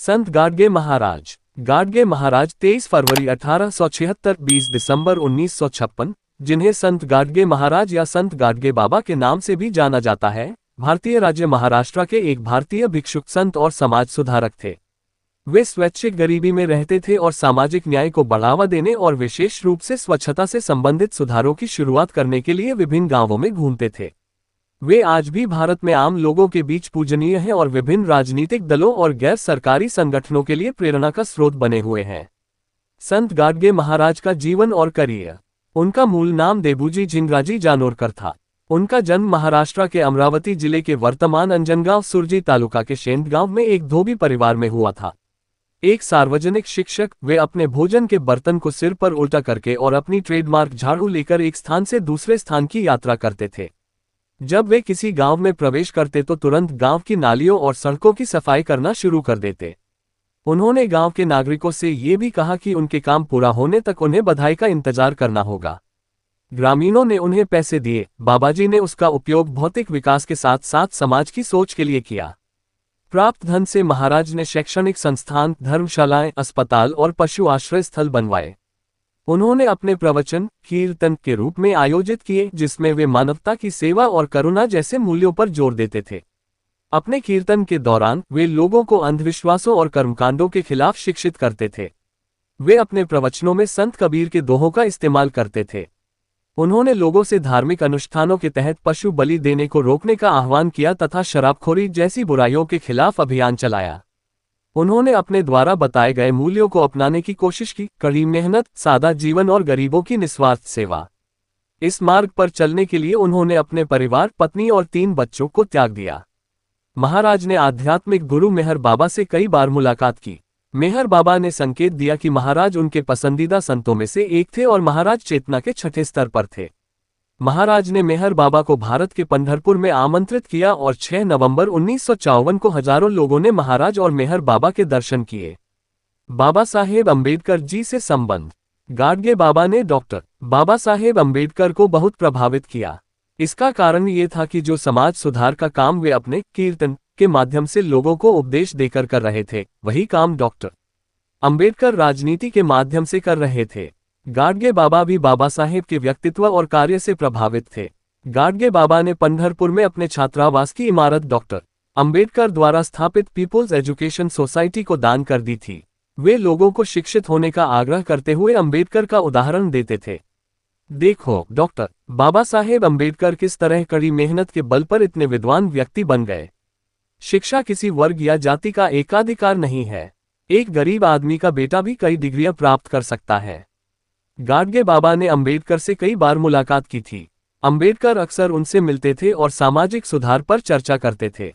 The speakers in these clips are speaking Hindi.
संत गाडगे महाराज। गाडगे महाराज 23 फरवरी 1876 20 दिसंबर 1956, जिन्हें संत गाडगे महाराज या संत गाडगे बाबा के नाम से भी जाना जाता है, भारतीय राज्य महाराष्ट्र के एक भारतीय भिक्षुक संत और समाज सुधारक थे। वे स्वैच्छिक गरीबी में रहते थे और सामाजिक न्याय को बढ़ावा देने और विशेष रूप से स्वच्छता से संबंधित सुधारों की शुरुआत करने के लिए विभिन्न गांवों में घूमते थे। वे आज भी भारत में आम लोगों के बीच पूजनीय हैं और विभिन्न राजनीतिक दलों और गैर सरकारी संगठनों के लिए प्रेरणा का स्रोत बने हुए हैं। संत गाडगे महाराज का जीवन और करियर। उनका मूल नाम देबूजी झिंगराजी जानोरकर था। उनका जन्म महाराष्ट्र के अमरावती जिले के वर्तमान अंजनगांव सुरजी तालुका के शेंद गांव में एक धोबी परिवार में हुआ था। एक सार्वजनिक शिक्षक, वे अपने भोजन के बर्तन को सिर पर उल्टा करके और अपनी ट्रेडमार्क झाड़ू लेकर एक स्थान से दूसरे स्थान की यात्रा करते थे। जब वे किसी गांव में प्रवेश करते तो तुरंत गांव की नालियों और सड़कों की सफाई करना शुरू कर देते। उन्होंने गांव के नागरिकों से ये भी कहा कि उनके काम पूरा होने तक उन्हें बधाई का इंतजार करना होगा। ग्रामीणों ने उन्हें पैसे दिए। बाबाजी ने उसका उपयोग भौतिक विकास के साथ साथ समाज की सोच के लिए किया। प्राप्त धन से महाराज ने शैक्षणिक संस्थान, धर्मशालाएं, अस्पताल और पशु आश्रय स्थल बनवाए। उन्होंने अपने प्रवचन कीर्तन के रूप में आयोजित किए, जिसमें वे मानवता की सेवा और करुणा जैसे मूल्यों पर जोर देते थे। अपने कीर्तन के दौरान वे लोगों को अंधविश्वासों और कर्मकांडों के खिलाफ शिक्षित करते थे। वे अपने प्रवचनों में संत कबीर के दोहों का इस्तेमाल करते थे। उन्होंने लोगों से धार्मिक अनुष्ठानों के तहत पशु बलि देने को रोकने का आह्वान किया तथा शराबखोरी जैसी बुराइयों के खिलाफ अभियान चलाया। उन्होंने अपने द्वारा बताए गए मूल्यों को अपनाने की कोशिश की, कड़ी मेहनत, सादा जीवन और गरीबों की निस्वार्थ सेवा। इस मार्ग पर चलने के लिए उन्होंने अपने परिवार, पत्नी और 3 बच्चों को त्याग दिया। महाराज ने आध्यात्मिक गुरु मेहर बाबा से कई बार मुलाकात की। मेहर बाबा ने संकेत दिया कि महाराज उनके पसंदीदा संतों में से एक थे और महाराज चेतना के 6ठे स्तर पर थे। महाराज ने मेहर बाबा को भारत के पंढरपुर में आमंत्रित किया और 6 नवंबर 1954 को हजारों लोगों ने महाराज और मेहर बाबा के दर्शन किए। बाबा साहेब अम्बेडकर जी से संबंध। गाडगे बाबा ने डॉक्टर बाबा साहेब अम्बेडकर को बहुत प्रभावित किया। इसका कारण ये था कि जो समाज सुधार का काम वे अपने कीर्तन के माध्यम से लोगों को उपदेश देकर कर रहे थे, वही काम डॉक्टर अम्बेडकर राजनीति के माध्यम से कर रहे थे। गाडगे बाबा भी बाबा साहेब के व्यक्तित्व और कार्य से प्रभावित थे। गाडगे बाबा ने पंढरपुर में अपने छात्रावास की इमारत डॉक्टर अम्बेडकर द्वारा स्थापित पीपुल्स एजुकेशन सोसाइटी को दान कर दी थी। वे लोगों को शिक्षित होने का आग्रह करते हुए अम्बेडकर का उदाहरण देते थे। देखो डॉक्टर बाबा साहेब अम्बेडकर किस तरह कड़ी मेहनत के बल पर इतने विद्वान व्यक्ति बन गए। शिक्षा किसी वर्ग या जाति का एकाधिकार नहीं है। एक गरीब आदमी का बेटा भी कई डिग्रियां प्राप्त कर सकता है। गाडगे बाबा ने अम्बेडकर से कई बार मुलाकात की थी। अम्बेडकर अक्सर उनसे मिलते थे और सामाजिक सुधार पर चर्चा करते थे।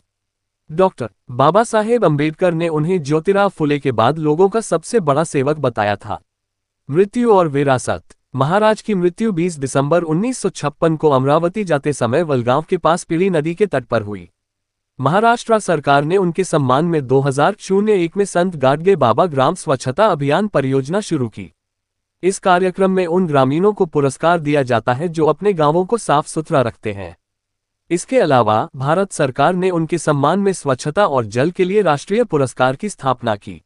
डॉक्टर बाबा साहेब अम्बेडकर ने उन्हें ज्योतिराव फुले के बाद लोगों का सबसे बड़ा सेवक बताया था। मृत्यु और विरासत। महाराज की मृत्यु 20 दिसंबर 1956 को अमरावती जाते समय वलगांव के पास पीड़ी नदी के तट पर हुई। महाराष्ट्र सरकार ने उनके सम्मान में 2001 में संत गाडगे बाबा ग्राम स्वच्छता अभियान परियोजना शुरू की। इस कार्यक्रम में उन ग्रामीणों को पुरस्कार दिया जाता है जो अपने गांवों को साफ सुथरा रखते हैं। इसके अलावा भारत सरकार ने उनके सम्मान में स्वच्छता और जल के लिए राष्ट्रीय पुरस्कार की स्थापना की।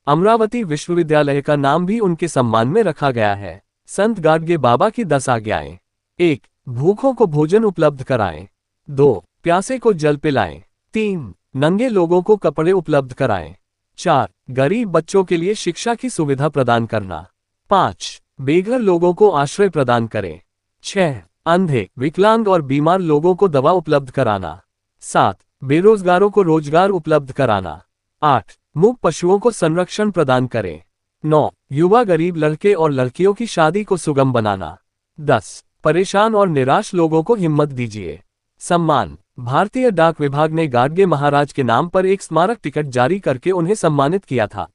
अमरावती विश्वविद्यालय का नाम भी उनके सम्मान में रखा गया है। संत गाडगे बाबा की 10 आज्ञाएं। 1. भूखों को भोजन उपलब्ध कराएं। 2. प्यासे को जल पिलाएं। 3. नंगे लोगों को कपड़े उपलब्ध कराएं। 4. गरीब बच्चों के लिए शिक्षा की सुविधा प्रदान करना। 5. बेघर लोगों को आश्रय प्रदान करें। 6. अंधे, विकलांग और बीमार लोगों को दवा उपलब्ध कराना। 7. बेरोजगारों को रोजगार उपलब्ध कराना। 8. मूक पशुओं को संरक्षण प्रदान करें। 9. युवा गरीब लड़के और लड़कियों की शादी को सुगम बनाना। 10. परेशान और निराश लोगों को हिम्मत दीजिए। सम्मान। भारतीय डाक विभाग ने गाडगे महाराज के नाम पर एक स्मारक टिकट जारी करके उन्हें सम्मानित किया था।